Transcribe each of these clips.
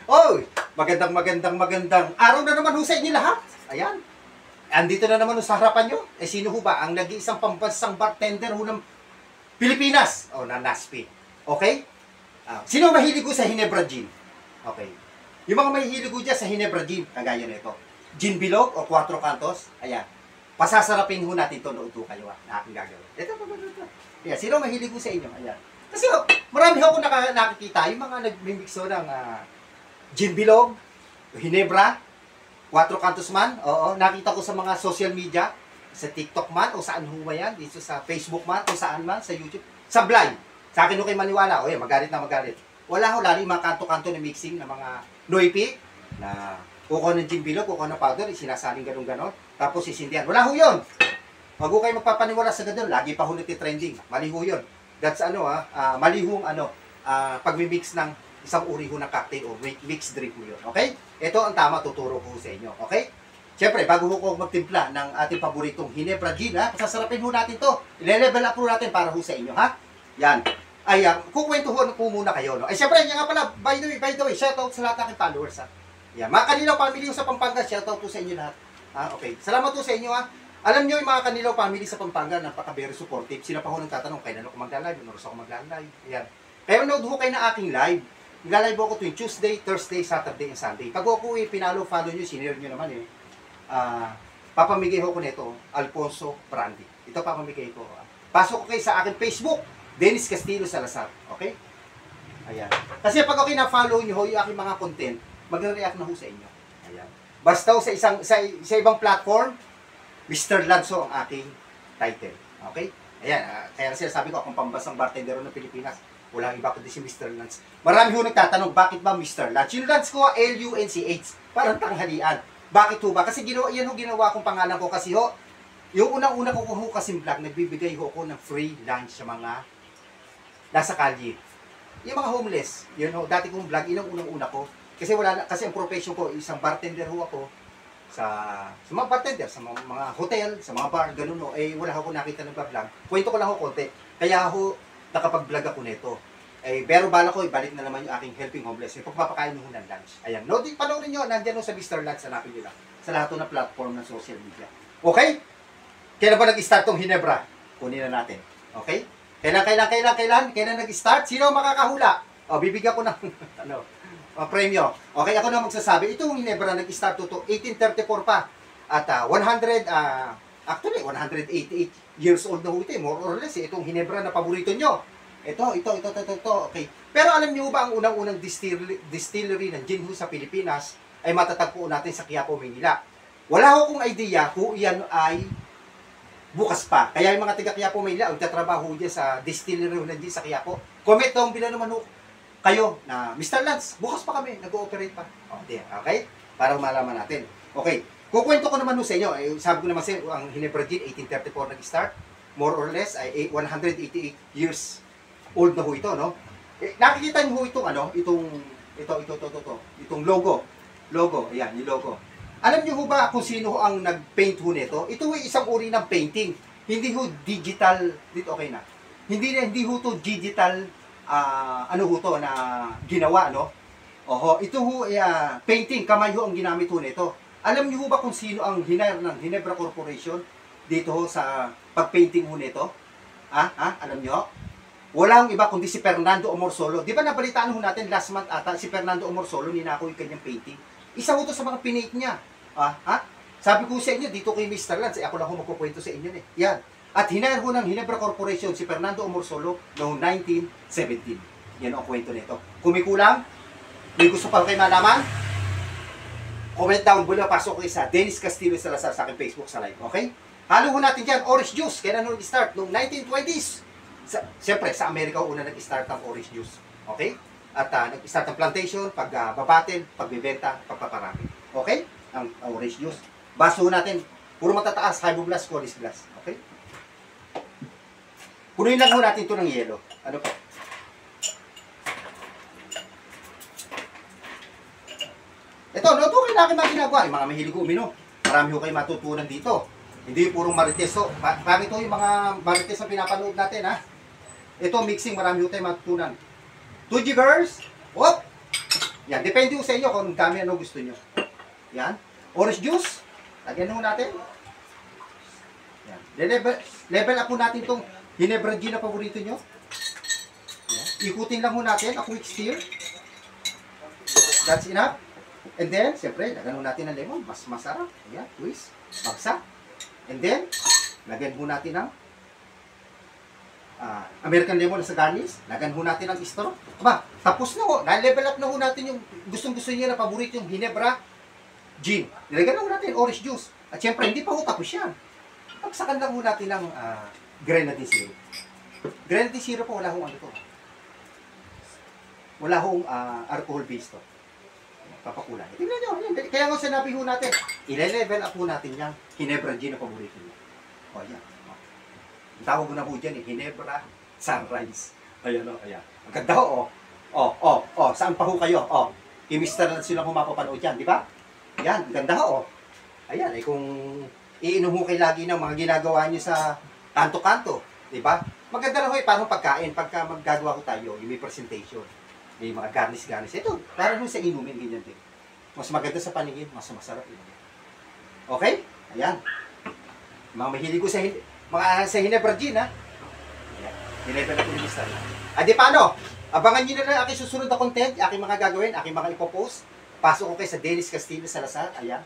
Oh, magandang araw na naman ho sa inyo lahat. Ayan. Andito na naman ho sa harapan nyo. Eh, sino ho ba? Ang nag-iisang pambansang bartender ho ng Pilipinas. O, na NASPI. Okay? Sino mahilig ho sa Hinebra Gin? Okay. Yung mga mahilig ho dyan sa Hinebra Gin, kagaya na ito. Gin Bilog o Cuatro Cantos. Ayan. Pasasarapin ho natin ito. Nood ho kayo na aking gagawin. Ito. Ayan. Sino mahilig ho sa inyo? Ayan. Kasi marami ho ako nakikita. Yung mga nag-mix ho ng Gin Bilog, Hinebra, Cuatro Cantos man. Oo, nakita ko sa mga social media, sa TikTok man, o saan ho ba yan, dito sa Facebook man, o saan man, sa YouTube, sa blind. Sa akin ho kayo maniwala, o yan, magalit. Wala ho, lalo yung mga kanto-kanto na mixing ng mga noipi, na kukuha ng Gin Bilog, kukuha ng powder, sinasaling ganun-ganon, tapos sisindihan. Wala ho yun. Wag ho kayo magpapaniwala sa ganun, lagi pa ho niti-trending. Mali ho yun. That's mali hong pagmimix ng isang uri ho ng cocktail o mixed drink mo yun. Okay? Ito ang tama, tuturo ko sa inyo. Okay? Siyempre, bago ko magtimpla ng ating paboritong Hinebra Gin, sasarapin ho natin to. I-level up ho natin para ho sa inyo, ha? Yan. Ay, kukwento ho po muna kayo, no? Ay, siyempre, yan nga pala, by the way, shoutout sa lahat ng aking followers, ha? Yan. Mga Kanilaw family ho sa Pampanga, shoutout po sa inyo lahat. Okay. Salamat po sa inyo, ha? Alam nyo yung mga Kanilaw family sa Pampanga, napaka-very supportive. Sila pa ho nagtatanong, kailan ako magla-live, oras ako magla-live. Yan. Kaya nood ho kayo na aking live. Nagla-live ako tuwing Tuesday, Thursday, Saturday, and Sunday. Pag ako follow nyo, sinare nyo naman eh. Papamigay ho ko nito, Alfonso Brandy. Ito papamigay ko. Pasok ko kayo sa aking Facebook, Dennis Castillo Salazar. Okay? Ayan. Kasi pag okay na-follow nyo ho, yung aking mga content, magre-react na ho sa inyo. Ayan. Basta ho sa ibang platform, Mr. Lanzo ang aking title. Okay? Ayan, kaya kasi sabi ko, akong pambansang bartender ng Pilipinas. Walang iba kundi si Mr. Lance. Marami ho nagtatanong, bakit ba Mr. Lance? Yung Lance ko, L-U-N-C-H. Parang tanghalian. Bakit ho ba? Kasi yan ho ginawa kong pangalan ko kasi ho, yung unang-una ko ho kasing vlog, nagbibigay ho ko ng free lunch sa mga nasa kalye. Yung mga homeless, yun ho, dati kong vlog, unang-una ko. Kasi ang profession ko, isang bartender ho ako. Sa mga bartender, sa mga hotel, sa mga bar, ganun no, eh wala ako nakita ng vlog. Kwento ko lang ako konti. Kaya ako nakapag-vlog ako nito. Eh, pero bala ko, ibalik na naman yung aking helping homeless. Yung pagpapakain nyo ng lunch. Ayan, no, panoorin nyo, nandyan sa Mr. Lunch, hanapin nyo lang. Sa lahat na platform ng social media. Okay? Kailan ba nag-start tong Hinebra? Kunin na natin. Okay? Kailan nag-start? Sino makakahula? O, bibigyan ko ng, premyo. Okay, ako na magsasabi. Itong Hinebra nag-start to 1834 pa. At 188 years old na ho ito. More or less, itong Hinebra na paborito nyo. Ito. Okay. Pero alam niyo ba ang unang-unang distillery ng gin sa Pilipinas ay matatagpuan natin sa Quiapo, Manila. Wala ho kong idea kung yan ay bukas pa. Kaya yung mga taga Quiapo, Manila, ang tatrabaho dyan sa distillery ng gin sa Quiapo. Comment down below naman ho kayo na, Mr. Lance, bukas pa kami, nag-ooperate pa. Okay? Para malaman natin. Okay. Kukwento ko naman sa inyo. Sabi ko naman sa inyo, ang Hinebra Gin, 1834 nag-start. More or less, ay 188 years old na ho ito, no? Nakikita niyo ho itong logo. Ayan, yung logo. Alam niyo ho ba kung sino ang nag-paint ho nito? Ito ho isang uri ng painting. Hindi ho digital, dito okay na. Hindi ho to digital, na ginawa, no? Oho, ito ho painting, kamay ho ang ginamit ho nito. Alam niyo ho ba kung sino ang hinire ng Hinebra Corporation dito ho sa pag-painting ho nito? Alam niyo? Walang iba kundi si Fernando Omorsolo. Di ba nabalitaan ho natin last month ata, si Fernando Omorsolo, ninako yung kanyang painting. Isa ho to sa mga pinate niya. Sabi ko sa inyo, dito kay Mr. Lance, ako lang ho magkukwento sa inyo. Yan. At hinire ho ng Hinebra Corporation si Fernando Omorsolo noong 1917. Yan ang kwento nito. Kung may kulang, may gusto pa kayo malaman, comment down below, pasok kayo sa Dennis Castillo Salazar sa aking Facebook sa live. Okay? Halo ho natin dyan, orange juice. Kailan ho nag-start? Noong 1920s. Siyempre, sa Amerika una nag-start ang orange juice. Okay? At nag-start ang plantation, pagbabatil, pagbibenta, pagpaparami. Okay? Ang orange juice. Baso natin, puro matataas, hyboglass, college glass. Okay? Punuin lang ho natin ito ng yelo. Ano po? Ito, ito kayo na aking mga ginagawa. Yung mga mahilig uminom. Marami ho kayo matutunan dito. Hindi purong marites. So, bakit ito yung mga marites na pinapanood natin, ha? Ito, mixing, marami ho tayo matutunan. 2 jiggers. Whoop! Yan, depende ho sa inyo kung dami ano gusto nyo. Yan. Orange juice. Lagyan ho natin. Yan. Level up po natin itong Ginebra Gin na paborito nyo. Yan. Ikutin lang ho natin. A quick stir. That's enough. And then, siyempre, lagyan ho natin ng lemon. Mas masarap. Yan. Twist. Bagsak. And then, lagyan ho natin ng American lemon sa garnish. Lagyan ho natin ng straw. Aba, tapos na ho. Na-level up na ho natin yung gustong-gusto niyo na paborito yung Ginebra Gin. Nilagyan na ho natin orange juice. At syempre, hindi pa ho tapos yan. Pagsakan lang ho natin ng grenadine syrup. Grenadine syrup po, wala hong ano to. Wala hong alcohol based to. Papakulay. Tingnan nyo. Yan. Kaya nga sinabi ho natin, ile-level up ho natin yung Ginebra Gin na paborito niyo. O, yan. Ang tawag ko na po dyan, Ginebra Sunrise. Ayan o, ayan. Ang ganda ho, o. Saan pa ho kayo? O, i-mister na sila pumapapanood yan, di ba? Yan, ang ganda ho, o. Ayan, kung iinom ho kayo lagi ng mga ginagawa nyo sa kanto-kanto, di ba? Maganda na ho, parang pagkain, pagka maggagawa ko tayo, yung may presentation, may mga garnish-garnish. Ito, parang ho sa inumin, ganyan din. Mas maganda sa paningin, mas masarap. Okay? Ayan. Mga mahilig ko sa Ginebra Gin, ha? Ginebra na po ni Mr. Di paano? Abangan nyo na lang aking susunod na content, aking mga gagawin, aking mga ipopost. Pasok ko kayo sa Dennis Castillo Salazar. Ayan.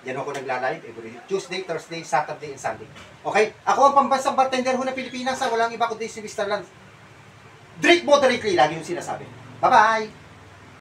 Yan ako nagla-live every Tuesday, Thursday, Saturday, and Sunday. Okay? Ako ang pambansang bartender ho ng Pilipinas. Walang iba kundi si Mr. Lance. Drink moderately, lagi yung sinasabi. Bye-bye!